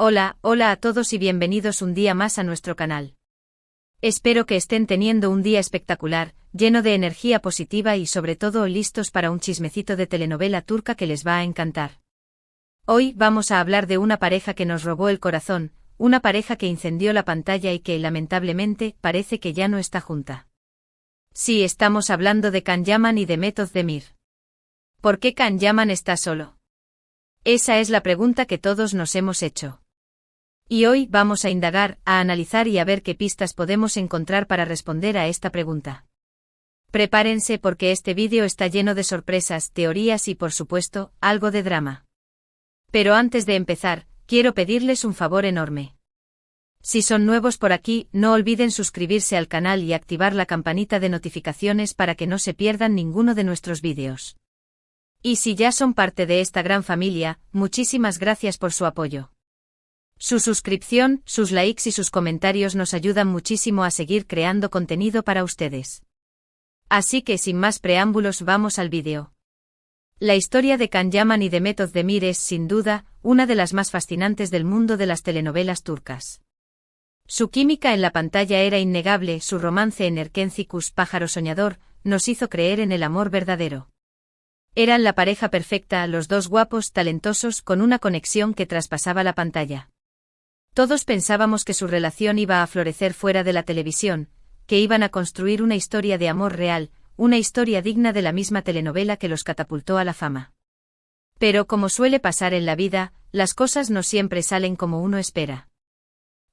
Hola a todos y bienvenidos un día más a nuestro canal. Espero que estén teniendo un día espectacular, lleno de energía positiva y sobre todo listos para un chismecito de telenovela turca que les va a encantar. Hoy vamos a hablar de una pareja que nos robó el corazón, una pareja que incendió la pantalla y que, lamentablemente, parece que ya no está junta. Sí, estamos hablando de Can Yaman y Demet Özdemir. ¿Por qué Can Yaman está solo? Esa es la pregunta que todos nos hemos hecho. Y hoy vamos a indagar, a analizar y a ver qué pistas podemos encontrar para responder a esta pregunta. Prepárense porque este vídeo está lleno de sorpresas, teorías y por supuesto, algo de drama. Pero antes de empezar, quiero pedirles un favor enorme. Si son nuevos por aquí, no olviden suscribirse al canal y activar la campanita de notificaciones para que no se pierdan ninguno de nuestros vídeos. Y si ya son parte de esta gran familia, muchísimas gracias por su apoyo. Su suscripción, sus likes y sus comentarios nos ayudan muchísimo a seguir creando contenido para ustedes. Así que sin más preámbulos vamos al vídeo. La historia de Can Yaman y Demet Özdemir es, sin duda, una de las más fascinantes del mundo de las telenovelas turcas. Su química en la pantalla era innegable, su romance en Erkencikus, Pájaro Soñador, nos hizo creer en el amor verdadero. Eran la pareja perfecta, los dos guapos, talentosos, con una conexión que traspasaba la pantalla. Todos pensábamos que su relación iba a florecer fuera de la televisión, que iban a construir una historia de amor real, una historia digna de la misma telenovela que los catapultó a la fama. Pero como suele pasar en la vida, las cosas no siempre salen como uno espera.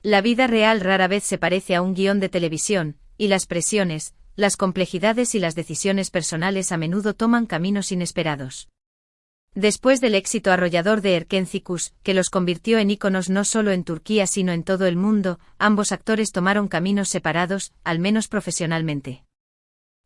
La vida real rara vez se parece a un guión de televisión, y las presiones, las complejidades y las decisiones personales a menudo toman caminos inesperados. Después del éxito arrollador de Erkencikus, que los convirtió en íconos no solo en Turquía sino en todo el mundo, ambos actores tomaron caminos separados, al menos profesionalmente.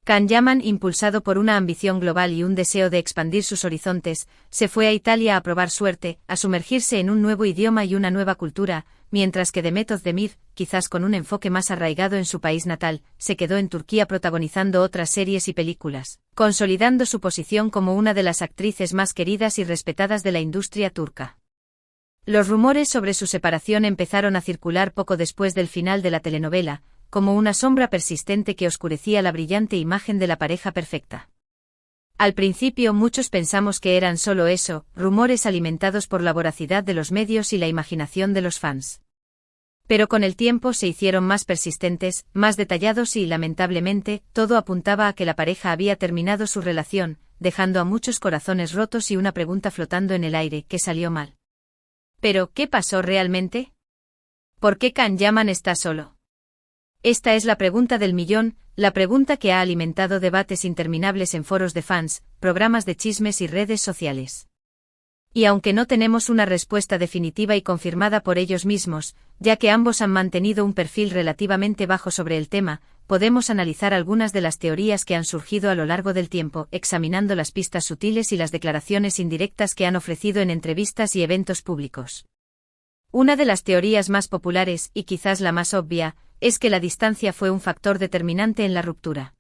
Can Yaman, impulsado por una ambición global y un deseo de expandir sus horizontes, se fue a Italia a probar suerte, a sumergirse en un nuevo idioma y una nueva cultura, mientras que Demet Özdemir, quizás con un enfoque más arraigado en su país natal, se quedó en Turquía protagonizando otras series y películas, consolidando su posición como una de las actrices más queridas y respetadas de la industria turca. Los rumores sobre su separación empezaron a circular poco después del final de la telenovela, como una sombra persistente que oscurecía la brillante imagen de la pareja perfecta. Al principio muchos pensamos que eran solo eso, rumores alimentados por la voracidad de los medios y la imaginación de los fans. Pero con el tiempo se hicieron más persistentes, más detallados y, lamentablemente, todo apuntaba a que la pareja había terminado su relación, dejando a muchos corazones rotos y una pregunta flotando en el aire: ¿qué salió mal? Pero, ¿qué pasó realmente? ¿Por qué Can Yaman está solo? Esta es la pregunta del millón, la pregunta que ha alimentado debates interminables en foros de fans, programas de chismes y redes sociales. Y aunque no tenemos una respuesta definitiva y confirmada por ellos mismos, ya que ambos han mantenido un perfil relativamente bajo sobre el tema, podemos analizar algunas de las teorías que han surgido a lo largo del tiempo, examinando las pistas sutiles y las declaraciones indirectas que han ofrecido en entrevistas y eventos públicos. Una de las teorías más populares, y quizás la más obvia, es que la distancia fue un factor determinante en la ruptura.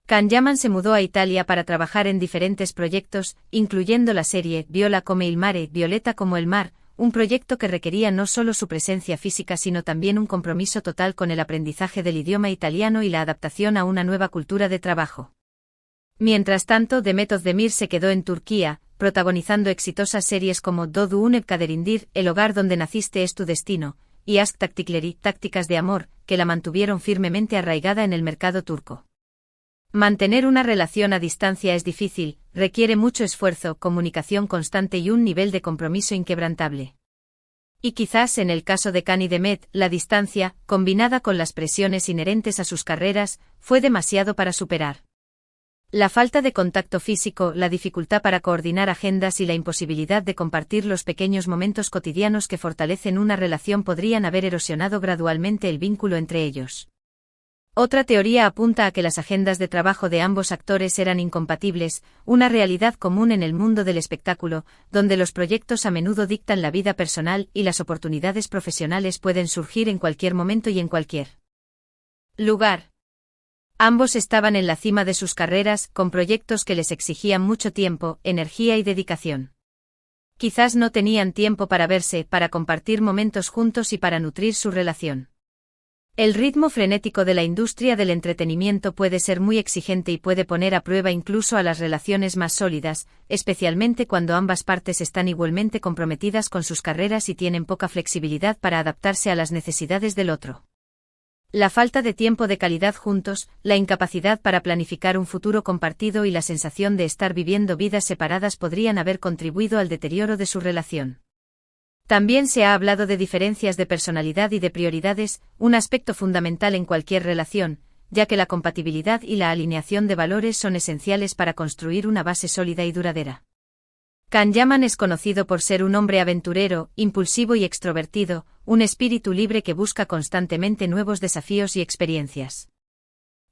Can Yaman se mudó a Italia para trabajar en diferentes proyectos, incluyendo la serie Viola come il mare, Violeta como el mar, un proyecto que requería no solo su presencia física sino también un compromiso total con el aprendizaje del idioma italiano y la adaptación a una nueva cultura de trabajo. Mientras tanto, Demet Özdemir se quedó en Turquía, protagonizando exitosas series como Doğduğun Kaderindir, El hogar donde naciste es tu destino, y Aşk Taktikleri, Tácticas de amor, que la mantuvieron firmemente arraigada en el mercado turco. Mantener una relación a distancia es difícil, requiere mucho esfuerzo, comunicación constante y un nivel de compromiso inquebrantable. Y quizás en el caso de Can y Demet, la distancia, combinada con las presiones inherentes a sus carreras, fue demasiado para superar. La falta de contacto físico, la dificultad para coordinar agendas y la imposibilidad de compartir los pequeños momentos cotidianos que fortalecen una relación podrían haber erosionado gradualmente el vínculo entre ellos. Otra teoría apunta a que las agendas de trabajo de ambos actores eran incompatibles, una realidad común en el mundo del espectáculo, donde los proyectos a menudo dictan la vida personal y las oportunidades profesionales pueden surgir en cualquier momento y en cualquier lugar. Ambos estaban en la cima de sus carreras, con proyectos que les exigían mucho tiempo, energía y dedicación. Quizás no tenían tiempo para verse, para compartir momentos juntos y para nutrir su relación. El ritmo frenético de la industria del entretenimiento puede ser muy exigente y puede poner a prueba incluso a las relaciones más sólidas, especialmente cuando ambas partes están igualmente comprometidas con sus carreras y tienen poca flexibilidad para adaptarse a las necesidades del otro. La falta de tiempo de calidad juntos, la incapacidad para planificar un futuro compartido y la sensación de estar viviendo vidas separadas podrían haber contribuido al deterioro de su relación. También se ha hablado de diferencias de personalidad y de prioridades, un aspecto fundamental en cualquier relación, ya que la compatibilidad y la alineación de valores son esenciales para construir una base sólida y duradera. Kanyaman es conocido por ser un hombre aventurero, impulsivo y extrovertido, un espíritu libre que busca constantemente nuevos desafíos y experiencias.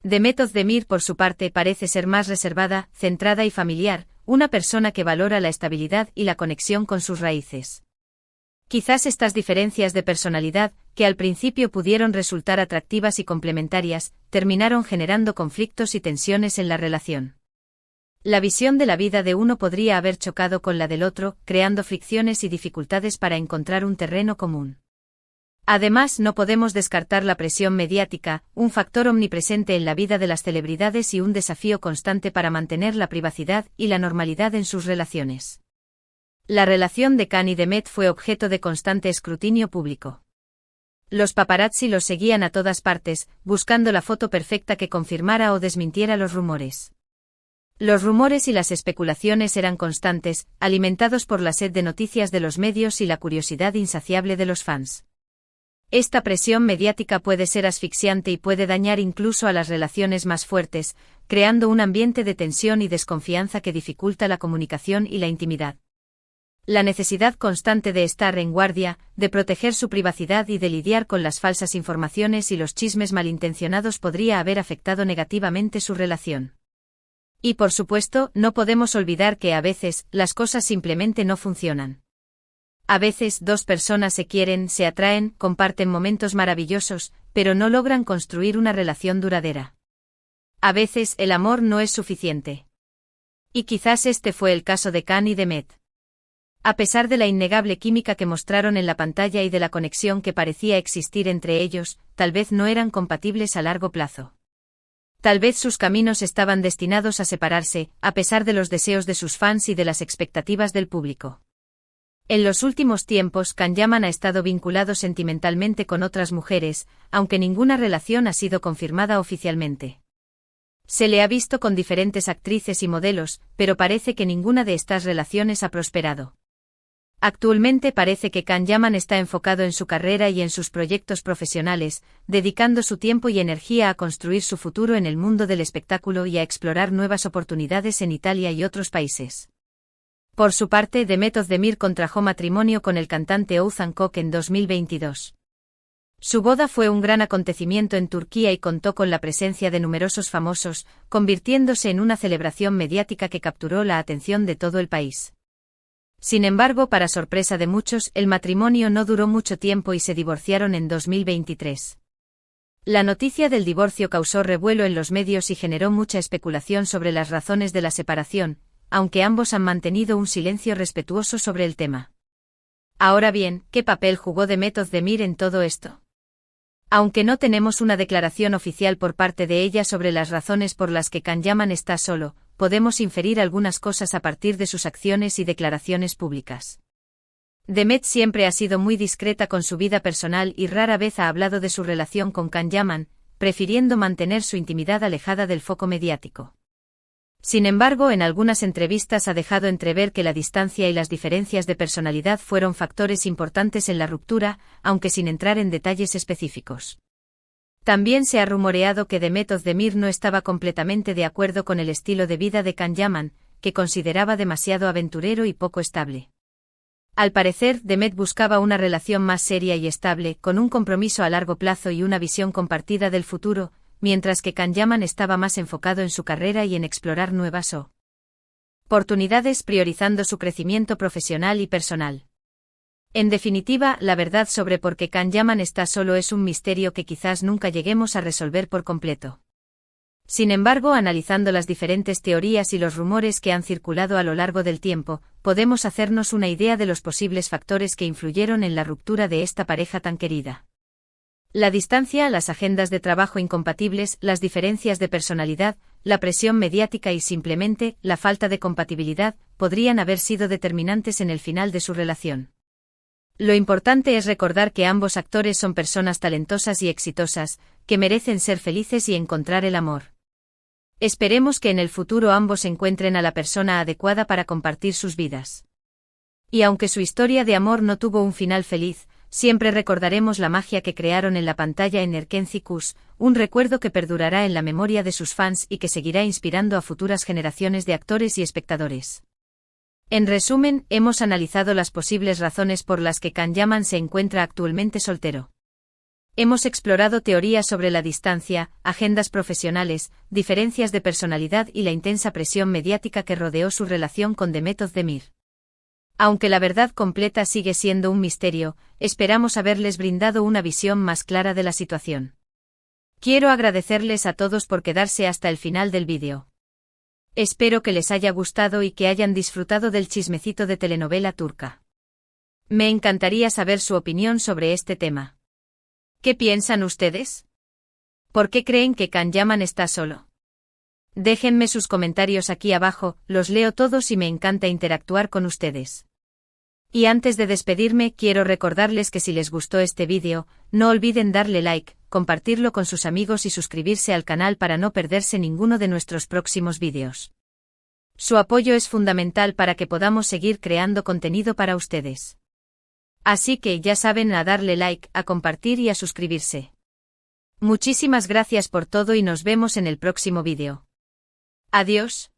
Demet Özdemir, por su parte, parece ser más reservada, centrada y familiar, una persona que valora la estabilidad y la conexión con sus raíces. Quizás estas diferencias de personalidad, que al principio pudieron resultar atractivas y complementarias, terminaron generando conflictos y tensiones en la relación. La visión de la vida de uno podría haber chocado con la del otro, creando fricciones y dificultades para encontrar un terreno común. Además, no podemos descartar la presión mediática, un factor omnipresente en la vida de las celebridades y un desafío constante para mantener la privacidad y la normalidad en sus relaciones. La relación de Kan y Demet fue objeto de constante escrutinio público. Los paparazzi los seguían a todas partes, buscando la foto perfecta que confirmara o desmintiera los rumores. Los rumores y las especulaciones eran constantes, alimentados por la sed de noticias de los medios y la curiosidad insaciable de los fans. Esta presión mediática puede ser asfixiante y puede dañar incluso a las relaciones más fuertes, creando un ambiente de tensión y desconfianza que dificulta la comunicación y la intimidad. La necesidad constante de estar en guardia, de proteger su privacidad y de lidiar con las falsas informaciones y los chismes malintencionados podría haber afectado negativamente su relación. Y por supuesto, no podemos olvidar que a veces, las cosas simplemente no funcionan. A veces dos personas se quieren, se atraen, comparten momentos maravillosos, pero no logran construir una relación duradera. A veces el amor no es suficiente. Y quizás este fue el caso de Kan y Demet. A pesar de la innegable química que mostraron en la pantalla y de la conexión que parecía existir entre ellos, tal vez no eran compatibles a largo plazo. Tal vez sus caminos estaban destinados a separarse, a pesar de los deseos de sus fans y de las expectativas del público. En los últimos tiempos, Kanyaman ha estado vinculado sentimentalmente con otras mujeres, aunque ninguna relación ha sido confirmada oficialmente. Se le ha visto con diferentes actrices y modelos, pero parece que ninguna de estas relaciones ha prosperado. Actualmente parece que Kanyaman está enfocado en su carrera y en sus proyectos profesionales, dedicando su tiempo y energía a construir su futuro en el mundo del espectáculo y a explorar nuevas oportunidades en Italia y otros países. Por su parte, Demet Özdemir contrajo matrimonio con el cantante Oğuzhan Koç en 2022. Su boda fue un gran acontecimiento en Turquía y contó con la presencia de numerosos famosos, convirtiéndose en una celebración mediática que capturó la atención de todo el país. Sin embargo, para sorpresa de muchos, el matrimonio no duró mucho tiempo y se divorciaron en 2023. La noticia del divorcio causó revuelo en los medios y generó mucha especulación sobre las razones de la separación, aunque ambos han mantenido un silencio respetuoso sobre el tema. Ahora bien, ¿qué papel jugó Demet Özdemir en todo esto? Aunque no tenemos una declaración oficial por parte de ella sobre las razones por las que Kanyaman está solo, podemos inferir algunas cosas a partir de sus acciones y declaraciones públicas. Demet siempre ha sido muy discreta con su vida personal y rara vez ha hablado de su relación con Kanyaman, prefiriendo mantener su intimidad alejada del foco mediático. Sin embargo, en algunas entrevistas ha dejado entrever que la distancia y las diferencias de personalidad fueron factores importantes en la ruptura, aunque sin entrar en detalles específicos. También se ha rumoreado que Demet Özdemir no estaba completamente de acuerdo con el estilo de vida de Kanyaman, que consideraba demasiado aventurero y poco estable. Al parecer, Demet buscaba una relación más seria y estable, con un compromiso a largo plazo y una visión compartida del futuro, mientras que Kanyaman estaba más enfocado en su carrera y en explorar nuevas oportunidades, priorizando su crecimiento profesional y personal. En definitiva, la verdad sobre por qué Kanyaman está solo es un misterio que quizás nunca lleguemos a resolver por completo. Sin embargo, analizando las diferentes teorías y los rumores que han circulado a lo largo del tiempo, podemos hacernos una idea de los posibles factores que influyeron en la ruptura de esta pareja tan querida. La distancia, las agendas de trabajo incompatibles, las diferencias de personalidad, la presión mediática y simplemente la falta de compatibilidad podrían haber sido determinantes en el final de su relación. Lo importante es recordar que ambos actores son personas talentosas y exitosas, que merecen ser felices y encontrar el amor. Esperemos que en el futuro ambos encuentren a la persona adecuada para compartir sus vidas. Y aunque su historia de amor no tuvo un final feliz, siempre recordaremos la magia que crearon en la pantalla en Erkencicus, un recuerdo que perdurará en la memoria de sus fans y que seguirá inspirando a futuras generaciones de actores y espectadores. En resumen, hemos analizado las posibles razones por las que Can Yaman se encuentra actualmente soltero. Hemos explorado teorías sobre la distancia, agendas profesionales, diferencias de personalidad y la intensa presión mediática que rodeó su relación con Demet Özdemir. Aunque la verdad completa sigue siendo un misterio, esperamos haberles brindado una visión más clara de la situación. Quiero agradecerles a todos por quedarse hasta el final del vídeo. Espero que les haya gustado y que hayan disfrutado del chismecito de telenovela turca. Me encantaría saber su opinión sobre este tema. ¿Qué piensan ustedes? ¿Por qué creen que Can Yaman está solo? Déjenme sus comentarios aquí abajo, los leo todos y me encanta interactuar con ustedes. Y antes de despedirme, quiero recordarles que si les gustó este vídeo, no olviden darle like, compartirlo con sus amigos y suscribirse al canal para no perderse ninguno de nuestros próximos vídeos. Su apoyo es fundamental para que podamos seguir creando contenido para ustedes. Así que ya saben, a darle like, a compartir y a suscribirse. Muchísimas gracias por todo y nos vemos en el próximo vídeo. Adiós.